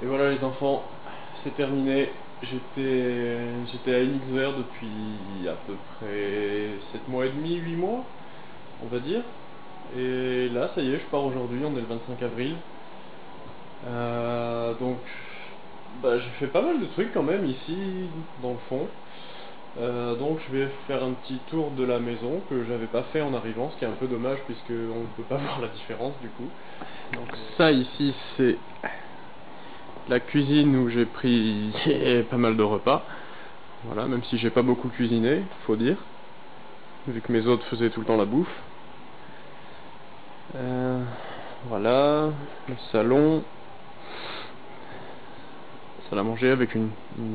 Et voilà les enfants, c'est terminé. J'étais à Enixver depuis à peu près 7 mois et demi, 8 mois, on va dire. Et là, ça y est, je pars aujourd'hui, on est le 25 avril. Donc, j'ai fait pas mal de trucs quand même ici, dans le fond. Donc je vais faire un petit tour de la maison que j'avais pas fait en arrivant, ce qui est un peu dommage puisque on ne peut pas voir la différence du coup. Donc ça ici c'est la cuisine où j'ai pris pas mal de repas. Voilà, même si j'ai pas beaucoup cuisiné, faut dire, vu que mes autres faisaient tout le temps la bouffe. Voilà, le salon. Salle à manger avec une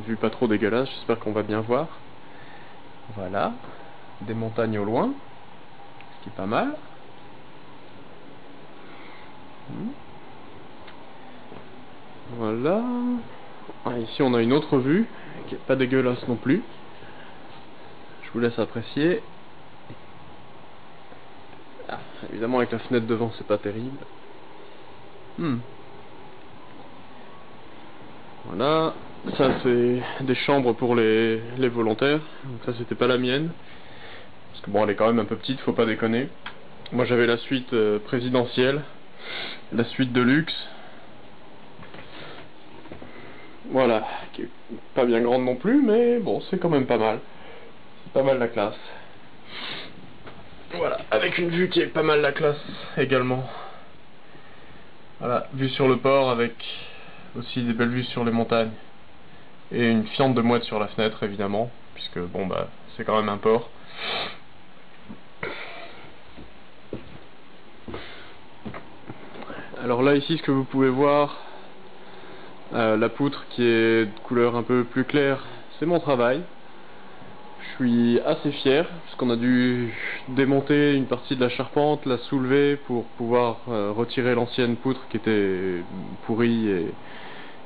vue pas trop dégueulasse, j'espère qu'on va bien voir. Voilà, des montagnes au loin, ce qui est pas mal. Voilà. Ici on a une autre vue, qui est pas dégueulasse non plus. Je vous laisse apprécier. Évidemment avec la fenêtre devant c'est pas terrible. Voilà, ça c'est des chambres pour les volontaires, donc ça c'était pas la mienne, parce que bon elle est quand même un peu petite, faut pas déconner. Moi j'avais la suite présidentielle, la suite de luxe, voilà, qui est pas bien grande non plus, mais bon c'est quand même pas mal, c'est pas mal la classe. Voilà, avec une vue qui est pas mal la classe également. Voilà, vue sur le port avec aussi des belles vues sur les montagnes. Et une fiente de mouette sur la fenêtre évidemment, puisque bon c'est quand même un port. Alors là ici ce que vous pouvez voir, la poutre qui est de couleur un peu plus claire, c'est mon travail. Je suis assez fier, parce qu'on a dû démonter une partie de la charpente, la soulever pour pouvoir retirer l'ancienne poutre qui était pourrie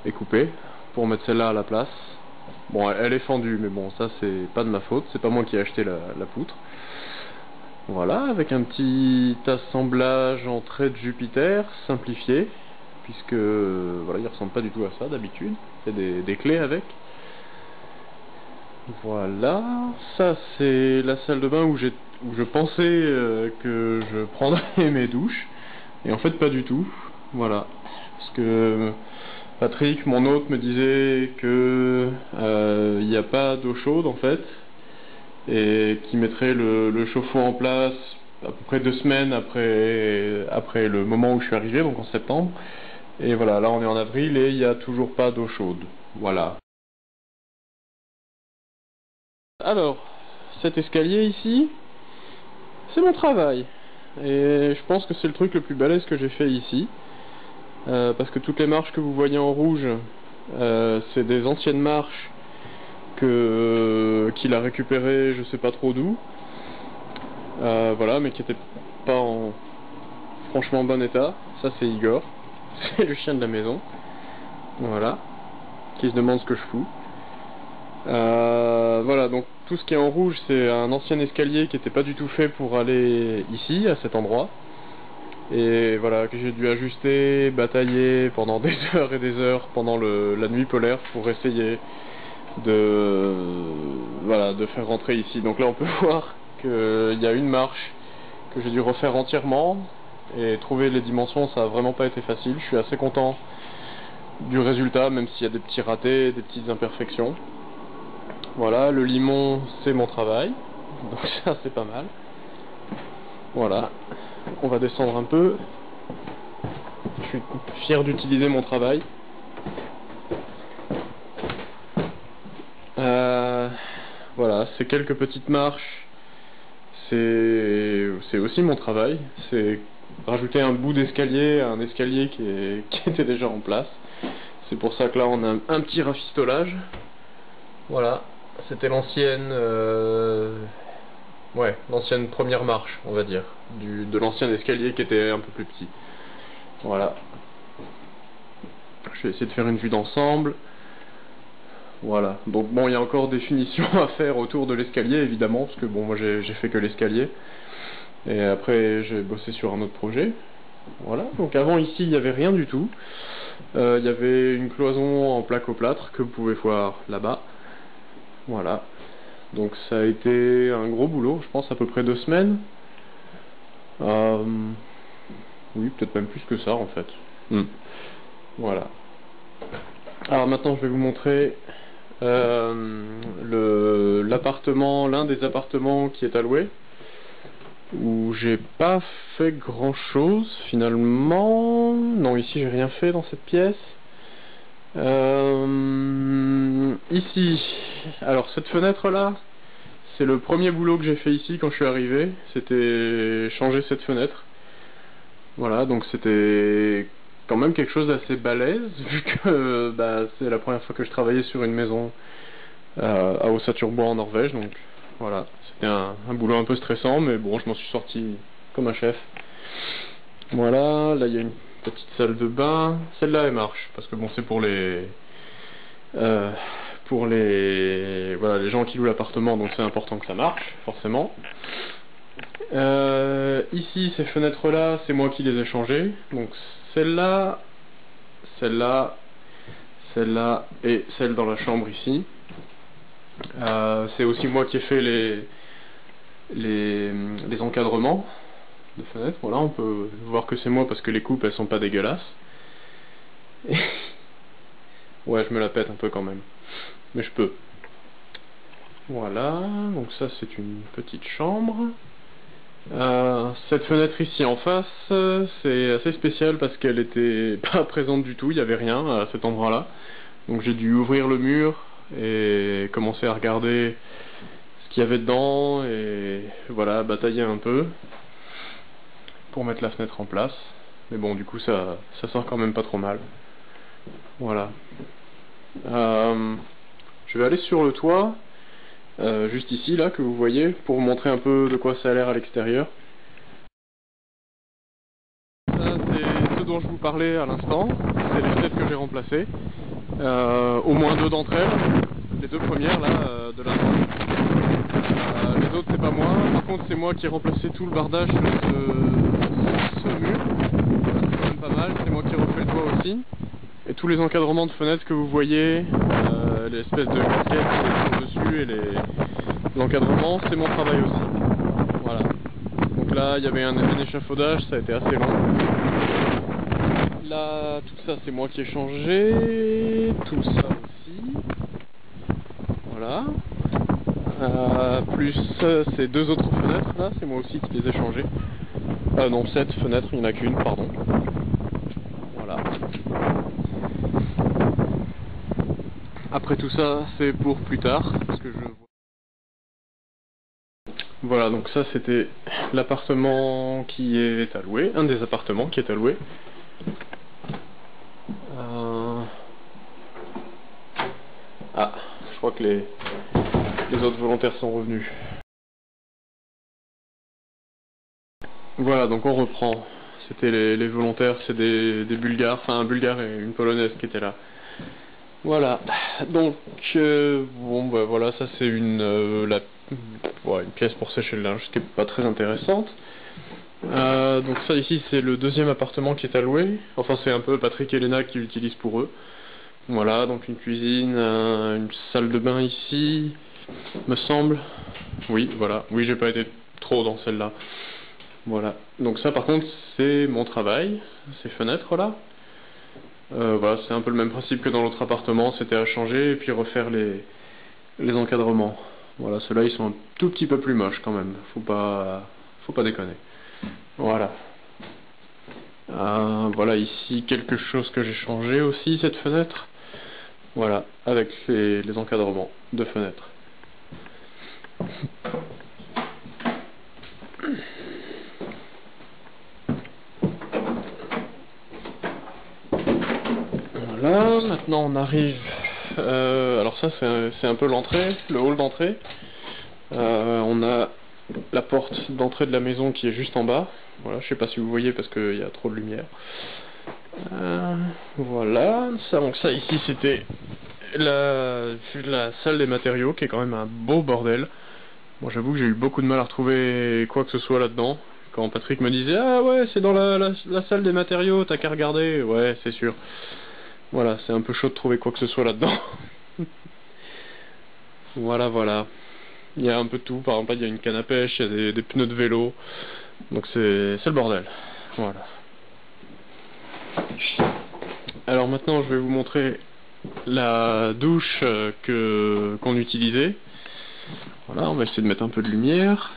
et coupée, pour mettre celle-là à la place. Bon, elle est fendue, mais bon, ça c'est pas de ma faute, c'est pas moi qui ai acheté la poutre. Voilà, avec un petit assemblage en trait de Jupiter, simplifié, puisque voilà, il ressemble pas du tout à ça d'habitude, il y a des clés avec. Voilà, ça c'est la salle de bain où je pensais que je prendrais mes douches, et en fait pas du tout, voilà, parce que Patrick, mon hôte, me disait que il n'y a pas d'eau chaude en fait, et qu'il mettrait le chauffe-eau en place à peu près 2 semaines après le moment où je suis arrivé, donc en septembre, et voilà, là on est en avril et il n'y a toujours pas d'eau chaude, voilà. Alors, cet escalier ici, c'est mon travail, et je pense que c'est le truc le plus balèze que j'ai fait ici, parce que toutes les marches que vous voyez en rouge, c'est des anciennes marches qu'il a récupérées je sais pas trop d'où, voilà, mais qui étaient pas en franchement bon état. Ça c'est Igor, c'est le chien de la maison, voilà, qui se demande ce que je fous. Voilà, donc tout ce qui est en rouge c'est un ancien escalier qui était pas du tout fait pour aller ici, à cet endroit, et voilà, que j'ai dû ajuster, batailler pendant des heures et des heures pendant la nuit polaire pour essayer de faire rentrer ici. Donc là on peut voir qu'il y a une marche que j'ai dû refaire entièrement, et trouver les dimensions ça a vraiment pas été facile. Je suis assez content du résultat, même s'il y a des petits ratés, des petites imperfections. Voilà, le limon c'est mon travail, donc ça c'est pas mal. Voilà, on va descendre un peu. Je suis fier d'utiliser mon travail. Voilà, ces quelques petites marches, c'est aussi mon travail. C'est rajouter un bout d'escalier à un escalier qui était déjà en place. C'est pour ça que là on a un petit rafistolage. Voilà, c'était l'ancienne l'ancienne première marche, on va dire, de l'ancien escalier qui était un peu plus petit. Voilà. Je vais essayer de faire une vue d'ensemble. Voilà, donc bon, il y a encore des finitions à faire autour de l'escalier évidemment, parce que bon, moi j'ai fait que l'escalier, et après j'ai bossé sur un autre projet. Voilà, donc avant ici il n'y avait rien du tout, Il y avait une cloison en plaque-au-plâtre que vous pouvez voir là-bas. Voilà. Donc ça a été un gros boulot, je pense à peu près 2 semaines. Oui, peut-être même plus que ça en fait. Voilà. Alors maintenant je vais vous montrer l'appartement, l'un des appartements qui est alloué, où j'ai pas fait grand chose finalement. Non, ici j'ai rien fait dans cette pièce. Ici, alors cette fenêtre là, c'est le premier boulot que j'ai fait ici quand je suis arrivé, c'était changer cette fenêtre. Voilà, donc c'était quand même quelque chose d'assez balèze, vu que c'est la première fois que je travaillais sur une maison à Ossaturbois en Norvège, donc voilà, c'était un boulot un peu stressant, mais bon, je m'en suis sorti comme un chef. Voilà, là il y a une petite salle de bain, celle-là elle marche, parce que bon, c'est pour les voilà, les gens qui louent l'appartement, donc c'est important que ça marche, forcément. Ici, ces fenêtres-là, c'est moi qui les ai changées. Donc celle-là, celle-là, celle-là et celle dans la chambre ici. C'est aussi moi qui ai fait les encadrements de fenêtres. Voilà, on peut voir que c'est moi parce que les coupes, elles sont pas dégueulasses. Ouais, je me la pète un peu quand même. Mais je peux. Voilà, donc ça c'est une petite chambre. Cette fenêtre ici en face, c'est assez spécial parce qu'elle était pas présente du tout, il n'y avait rien à cet endroit-là. Donc j'ai dû ouvrir le mur et commencer à regarder ce qu'il y avait dedans et voilà, batailler un peu pour mettre la fenêtre en place. Mais bon, du coup ça sort quand même pas trop mal. Voilà. Je vais aller sur le toit. Juste ici là que vous voyez pour vous montrer un peu de quoi ça a l'air à l'extérieur. Ça c'est ce dont je vous parlais à l'instant, c'est les fenêtres que j'ai remplacées, au moins 2 d'entre elles, les 2 premières là de la droite. Les autres c'est pas moi, par contre c'est moi qui ai remplacé tout le bardage sur ce mur, c'est quand même pas mal, c'est moi qui ai refait le toit aussi. Et tous les encadrements de fenêtres que vous voyez, l'espèce de casquette qui est dessus et l'encadrement, c'est mon travail aussi. Voilà. Donc là, il y avait un échafaudage, ça a été assez long. Là, tout ça, c'est moi qui ai changé. Tout ça aussi. Voilà. Plus ces 2 autres fenêtres, là, c'est moi aussi qui les ai changées. Non, 7 fenêtres, il n'y en a qu'une, pardon. Voilà. Après tout ça, c'est pour plus tard, parce que je vois. Voilà, donc ça c'était l'appartement qui est alloué, un des appartements qui est alloué. Ah, je crois que les autres volontaires sont revenus. Voilà, donc on reprend. C'était les volontaires, c'est des Bulgares, enfin un Bulgare et une Polonaise qui étaient là. Voilà, donc bon bah voilà, ça c'est une pièce pour sécher le linge, ce qui n'est pas très intéressante. Donc ça ici c'est le 2e appartement qui est alloué, enfin c'est un peu Patrick et Léna qui l'utilisent pour eux. Voilà, donc une cuisine, une salle de bain ici, me semble. Oui, voilà, oui j'ai pas été trop dans celle-là. Voilà, donc ça par contre c'est mon travail, ces fenêtres là. Voilà, c'est un peu le même principe que dans l'autre appartement, c'était à changer et puis refaire les encadrements. Voilà, ceux-là ils sont un tout petit peu plus moches quand même, faut pas déconner. Voilà. Voilà ici quelque chose que j'ai changé aussi, cette fenêtre. Voilà, avec les encadrements de fenêtres. Voilà, maintenant on arrive, alors ça c'est un peu l'entrée, le hall d'entrée. On a la porte d'entrée de la maison qui est juste en bas. Voilà, je sais pas si vous voyez parce qu'il y a trop de lumière. Voilà, ça, donc ça ici c'était la salle des matériaux qui est quand même un beau bordel. Bon, j'avoue que j'ai eu beaucoup de mal à retrouver quoi que ce soit là-dedans. Quand Patrick me disait ah ouais c'est dans la salle des matériaux, t'as qu'à regarder, ouais c'est sûr. Voilà, c'est un peu chaud de trouver quoi que ce soit là-dedans. Voilà. Il y a un peu de tout, par exemple il y a une canne à pêche, il y a des pneus de vélo, donc c'est le bordel. Voilà. Alors maintenant je vais vous montrer la douche qu'on utilisait. Voilà, on va essayer de mettre un peu de lumière.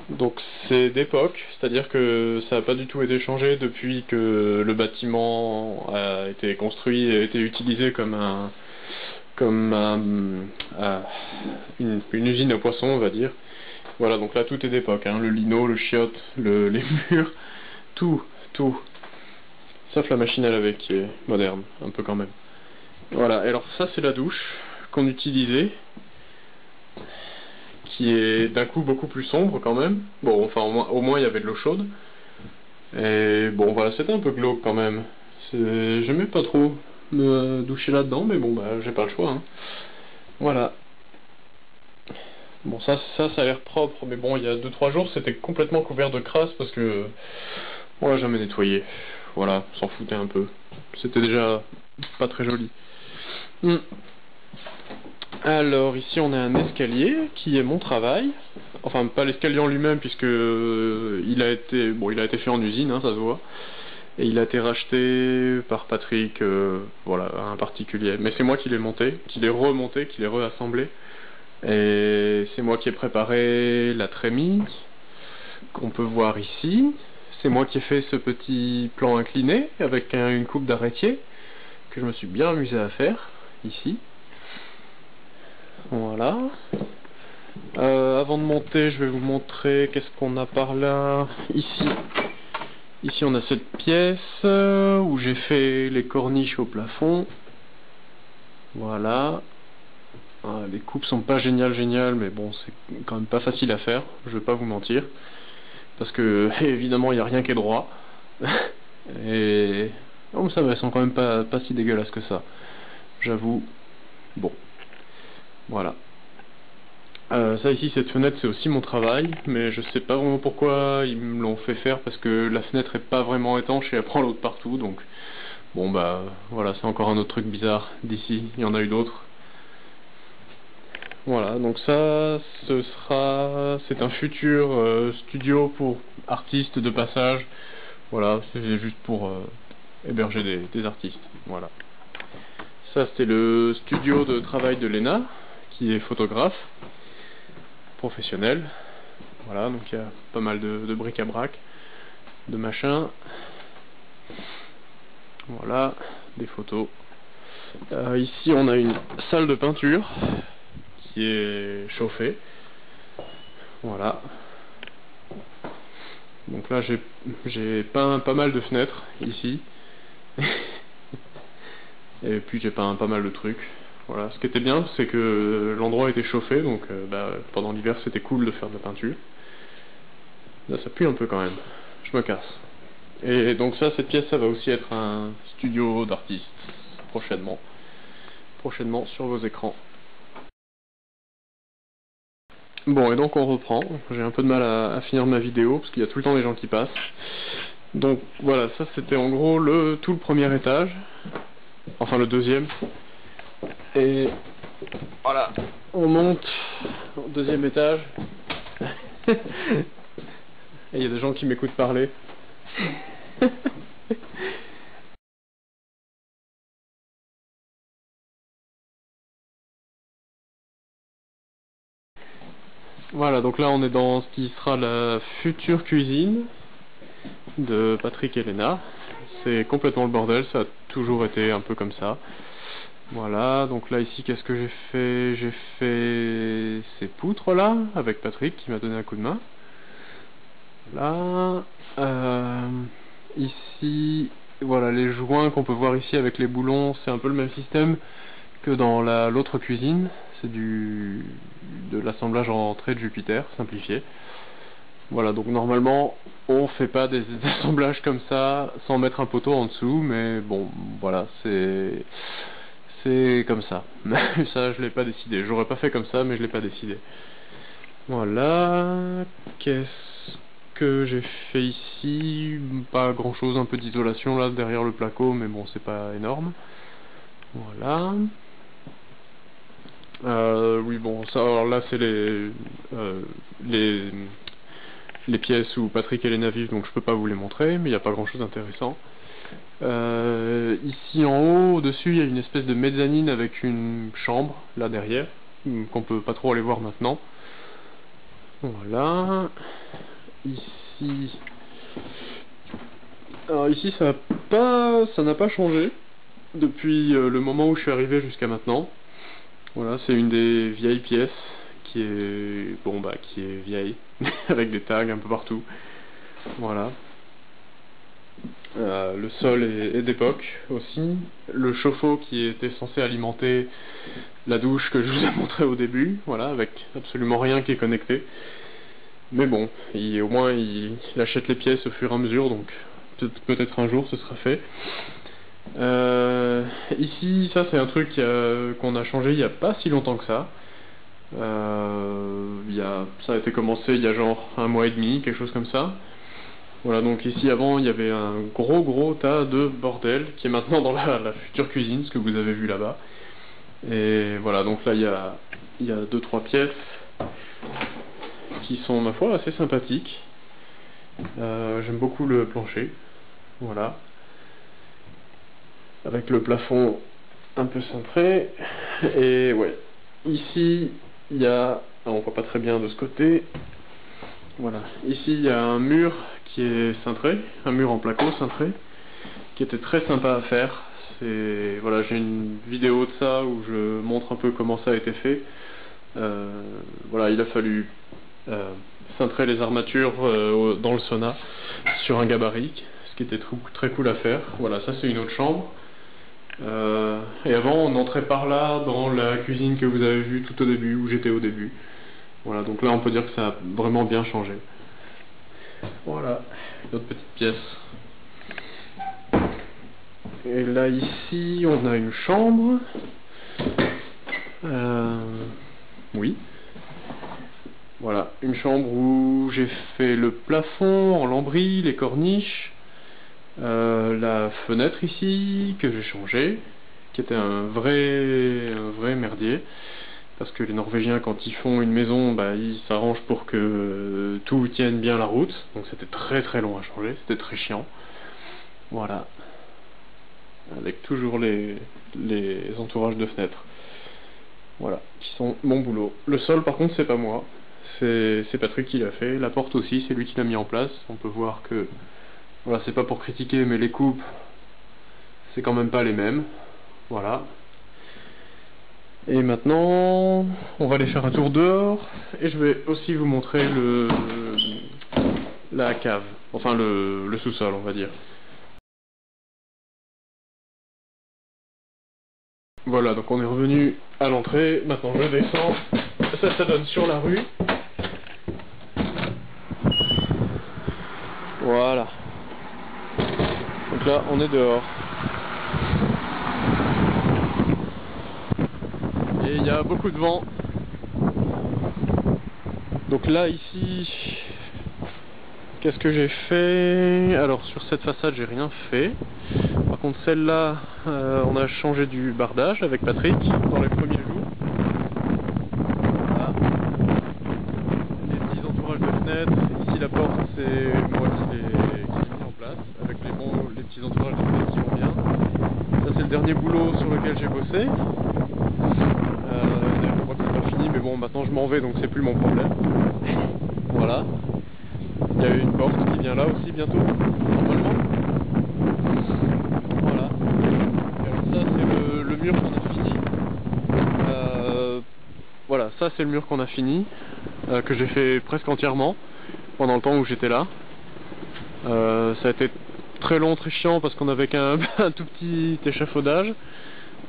Donc c'est d'époque, c'est-à-dire que ça n'a pas du tout été changé depuis que le bâtiment a été construit et a été utilisé comme une usine à poissons, on va dire. Voilà, donc là tout est d'époque, hein, le lino, le chiotte, les murs, tout. Sauf la machine à laver qui est moderne, un peu quand même. Voilà, et alors ça c'est la douche qu'on utilisait, qui est d'un coup beaucoup plus sombre quand même. Bon, enfin au moins il y avait de l'eau chaude. Et bon voilà, c'était un peu glauque quand même. J'aimais pas trop me doucher là-dedans, mais bon bah j'ai pas le choix. Hein. Voilà. Bon ça a l'air propre, mais bon il y a 2-3 jours c'était complètement couvert de crasse parce que on l'a jamais nettoyé. Voilà, on s'en foutait un peu. C'était déjà pas très joli. Alors ici on a un escalier qui est mon travail. Enfin pas l'escalier en lui-même puisque il a été fait en usine, hein, ça se voit. Et il a été racheté par Patrick, voilà, un particulier. Mais c'est moi qui l'ai monté, qui l'ai remonté, qui l'ai réassemblé. Et c'est moi qui ai préparé la trémie qu'on peut voir ici. C'est moi qui ai fait ce petit plan incliné avec une coupe d'arrêtier que je me suis bien amusé à faire ici. Voilà. Avant de monter, je vais vous montrer qu'est-ce qu'on a par là. Ici on a cette pièce où j'ai fait les corniches au plafond. Voilà. Les coupes sont pas géniales, mais bon, c'est quand même pas facile à faire, je vais pas vous mentir. Parce que, évidemment, il n'y a rien qui est droit. Et... oh, ça va, elles sont quand même pas si dégueulasses que ça. J'avoue. Bon. Voilà. Ça ici, cette fenêtre, c'est aussi mon travail, mais je sais pas vraiment pourquoi ils me l'ont fait faire, parce que la fenêtre est pas vraiment étanche et elle prend l'eau de partout, donc... bon bah, voilà, c'est encore un autre truc bizarre d'ici, il y en a eu d'autres. Voilà, donc ça, c'est un futur studio pour artistes de passage. Voilà, c'est juste pour héberger des artistes. Voilà. Ça, c'est le studio de travail de Léna, qui est photographe professionnel. Voilà, donc il y a pas mal de bric-à-brac, de machins. Voilà, des photos. Ici, on a une salle de peinture qui est chauffé. Voilà. Donc là j'ai peint pas mal de fenêtres ici. Et puis j'ai peint pas mal de trucs. Voilà. Ce qui était bien, c'est que l'endroit était chauffé, donc pendant l'hiver c'était cool de faire de la peinture. Là ça pue un peu quand même. Je me casse. Et donc cette pièce, ça va aussi être un studio d'artiste prochainement. Prochainement sur vos écrans. Bon, et donc on reprend. J'ai un peu de mal à finir ma vidéo parce qu'il y a tout le temps des gens qui passent. Donc voilà, ça c'était en gros tout le premier étage. Enfin le deuxième. Et voilà, on monte au deuxième étage. Et il y a des gens qui m'écoutent parler. Voilà, donc là on est dans ce qui sera la future cuisine de Patrick et Léna. C'est complètement le bordel, ça a toujours été un peu comme ça. Voilà, donc là ici qu'est-ce que j'ai fait? J'ai fait ces poutres là, avec Patrick qui m'a donné un coup de main. Là, ici, voilà les joints qu'on peut voir ici avec les boulons, c'est un peu le même système que dans l'autre cuisine. C'est de l'assemblage en trait de Jupiter, simplifié. Voilà, donc normalement, on fait pas des assemblages comme ça, sans mettre un poteau en dessous, mais bon, voilà, c'est comme ça. Ça, je l'ai pas décidé. J'aurais pas fait comme ça, mais je l'ai pas décidé. Voilà, qu'est-ce que j'ai fait ici, pas grand chose, un peu d'isolation là derrière le placo, mais bon c'est pas énorme. Voilà. Oui bon, ça, alors là c'est les pièces où Patrick et Léna vivent, donc je peux pas vous les montrer, mais il n'y a pas grand chose d'intéressant. Ici en haut, au-dessus, il y a une espèce de mezzanine avec une chambre, là derrière, qu'on peut pas trop aller voir maintenant. Voilà. Ici... Alors ici, ça n'a pas changé depuis le moment où je suis arrivé jusqu'à maintenant. Voilà, c'est une des vieilles pièces qui est... bon bah, qui est vieille, avec des tags un peu partout. Voilà. Le sol est d'époque aussi. Le chauffe-eau qui était censé alimenter la douche que je vous ai montré au début, voilà, avec absolument rien qui est connecté. Mais bon, au moins il achète les pièces au fur et à mesure, donc peut-être un jour ce sera fait. Ici, ça c'est un truc qu'on a changé il n'y a pas si longtemps que ça. Ça a été commencé il y a genre 1 mois et demi, quelque chose comme ça. Voilà, donc ici avant il y avait un gros tas de bordel qui est maintenant dans la future cuisine, ce que vous avez vu là-bas. Et voilà, donc là il y a 2-3 pièces qui sont, ma foi, assez sympathiques. J'aime beaucoup le plancher, voilà, avec le plafond un peu cintré. Et ouais, ici il y a, on voit pas très bien de ce côté. Voilà, ici il y a un mur qui est cintré, un mur en placo cintré, qui était très sympa à faire. Voilà, j'ai une vidéo de ça où je montre un peu comment ça a été fait. Voilà, il a fallu cintrer les armatures dans le sauna sur un gabarit, ce qui était très cool à faire. Voilà, ça c'est une autre chambre. Et avant on entrait par là dans la cuisine que vous avez vue tout au début, où j'étais au début. Voilà, donc là on peut dire que ça a vraiment bien changé. Voilà, une autre petite pièce. Et là ici on a une chambre. Oui. Voilà, une chambre où j'ai fait le plafond en lambris, les corniches, la fenêtre ici que j'ai changé, qui était un vrai merdier. Parce que les Norvégiens, quand ils font une maison, bah, ils s'arrangent pour que tout tienne bien la route. Donc c'était très long à changer, c'était très chiant. Voilà. Avec toujours les entourages de fenêtres. Voilà, qui sont mon boulot. Le sol par contre c'est pas moi. C'est Patrick qui l'a fait. La porte aussi, c'est lui qui l'a mis en place. On peut voir que... Voilà, c'est pas pour critiquer, mais les coupes, c'est quand même pas les mêmes. Voilà. Et maintenant, on va aller faire un tour dehors, et je vais aussi vous montrer la cave, enfin le sous-sol on va dire. Voilà, donc on est revenu à l'entrée, maintenant je descends, ça donne sur la rue. Voilà. Donc là, on est dehors. Et il y a beaucoup de vent. Donc là ici, qu'est-ce que j'ai fait? Alors sur cette façade j'ai rien fait. Par contre celle-là, on a changé du bardage avec Patrick dans les premiers jours. Voilà. Les petits entourages de fenêtres. Ici la porte c'est moi qui l'ai mis en place avec les petits entourages de fenêtres qui vont bien. Ça c'est le dernier boulot sur lequel j'ai bossé. Je crois que c'est pas fini, mais bon, maintenant je m'en vais, donc c'est plus mon problème. Voilà. Il y a une porte qui vient là aussi bientôt, normalement. Voilà. Et alors ça c'est le mur qu'on a fini. Voilà, ça c'est le mur qu'on a fini, que j'ai fait presque entièrement pendant le temps où j'étais là. Ça a été très long, très chiant parce qu'on avait qu'un tout petit échafaudage.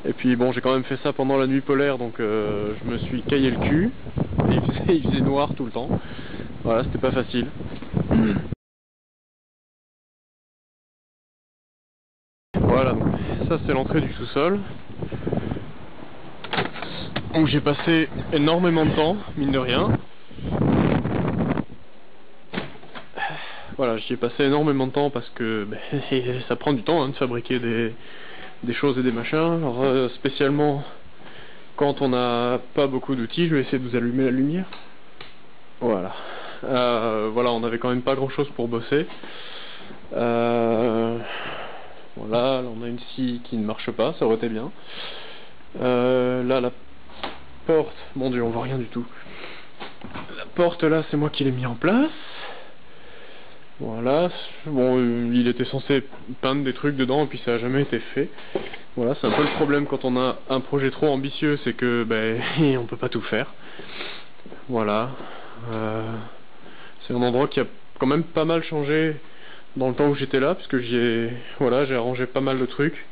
Et puis bon, j'ai quand même fait ça pendant la nuit polaire, donc je me suis caillé le cul. Et il faisait noir tout le temps. Voilà, c'était pas facile. Voilà, donc ça c'est l'entrée du sous-sol. Où j'ai passé énormément de temps, mine de rien. voilà, j'y ai passé énormément de temps parce que ça prend du temps hein, de fabriquer des choses et des machins. Alors spécialement quand on n'a pas beaucoup d'outils, je vais essayer de vous allumer la lumière. Voilà. Voilà, on avait quand même pas grand chose pour bosser. Voilà, là on a une scie qui ne marche pas, ça aurait été bien. Là la porte, mon dieu on voit rien du tout. La porte là c'est moi qui l'ai mis en place. Voilà, bon il était censé peindre des trucs dedans et puis ça a jamais été fait. Voilà, c'est un peu le problème quand on a un projet trop ambitieux, c'est que on peut pas tout faire. Voilà, c'est un endroit qui a quand même pas mal changé dans le temps où j'étais là, puisque j'ai arrangé pas mal de trucs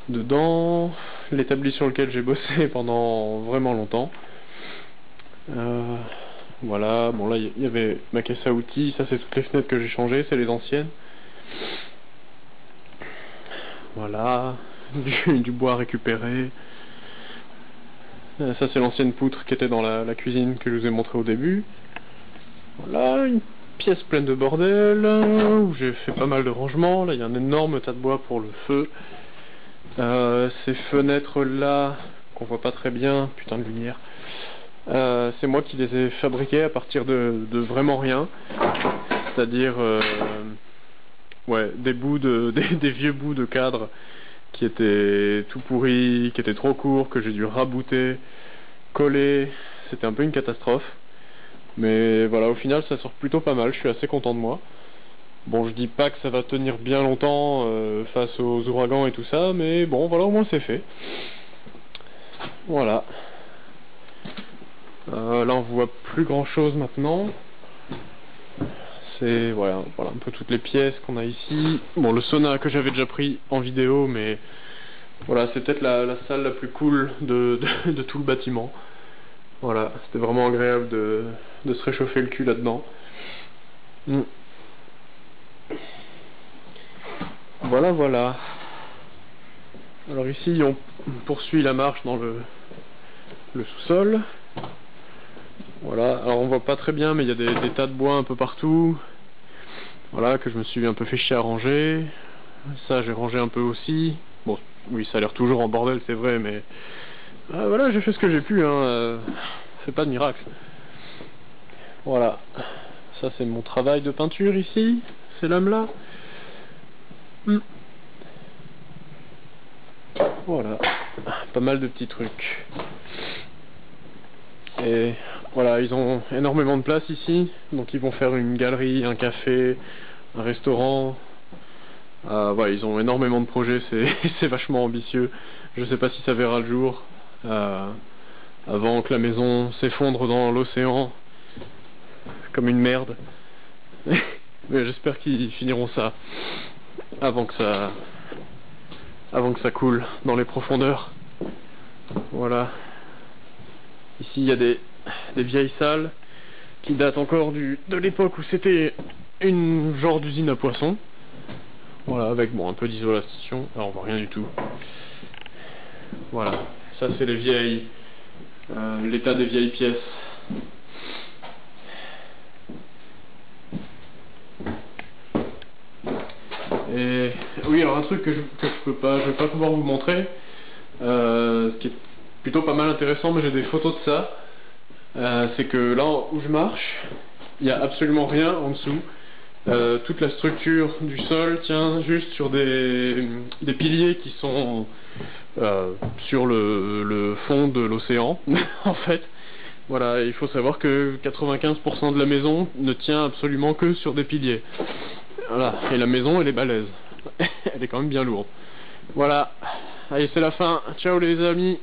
dedans, l'établi sur lequel j'ai bossé pendant vraiment longtemps. Voilà, bon là il y avait ma caisse à outils, ça c'est toutes les fenêtres que j'ai changées, c'est les anciennes. Voilà, du bois récupéré. Ça c'est l'ancienne poutre qui était dans la cuisine que je vous ai montré au début. Voilà, une pièce pleine de bordel, où j'ai fait pas mal de rangements. Là il y a un énorme tas de bois pour le feu. Ces fenêtres là, qu'on voit pas très bien, putain de lumière. C'est moi qui les ai fabriquées à partir de vraiment rien. C'est-à-dire des vieux bouts de cadre qui étaient tout pourris, qui étaient trop courts, que j'ai dû rabouter, coller. C'était un peu une catastrophe. Mais voilà, au final ça sort plutôt pas mal, je suis assez content de moi. Bon, je dis pas que ça va tenir bien longtemps face aux ouragans et tout ça, mais bon, voilà, au moins c'est fait. Voilà. Là on voit plus grand chose maintenant. C'est voilà un peu toutes les pièces qu'on a ici. Bon, le sauna que j'avais déjà pris en vidéo, mais voilà, c'est peut-être la salle la plus cool de tout le bâtiment. Voilà, c'était vraiment agréable de se réchauffer le cul là-dedans. Voilà. Alors ici on poursuit la marche dans le sous-sol. Voilà, alors on voit pas très bien mais il y a des tas de bois un peu partout. Voilà, que je me suis un peu fait chier à ranger. Ça j'ai rangé un peu aussi. Bon, oui ça a l'air toujours en bordel c'est vrai, mais voilà, j'ai fait ce que j'ai pu hein. C'est pas de miracle. Voilà, ça c'est mon travail de peinture ici, ces lames là. Voilà, pas mal de petits trucs. Et voilà, ils ont énormément de place ici, donc ils vont faire une galerie, un café, un restaurant. Voilà, ils ont énormément de projets, c'est vachement ambitieux. Je sais pas si ça verra le jour avant que la maison s'effondre dans l'océan comme une merde. Mais j'espère qu'ils finiront ça avant que ça coule dans les profondeurs. Voilà. Ici il y a des vieilles salles qui datent encore de l'époque où c'était une genre d'usine à poissons. Voilà, avec bon un peu d'isolation. Alors on voit rien du tout. Voilà, ça c'est les vieilles, l'état des vieilles pièces. Et oui, alors un truc que je vais pas pouvoir vous montrer, ce qui est plutôt pas mal intéressant, mais j'ai des photos de ça. C'est que là où je marche, il n'y a absolument rien en dessous. Toute la structure du sol tient juste sur des piliers qui sont sur le fond de l'océan, en fait. Voilà, il faut savoir que 95% de la maison ne tient absolument que sur des piliers. Voilà, et la maison elle est balèze. Elle est quand même bien lourde. Voilà, allez c'est la fin, ciao les amis.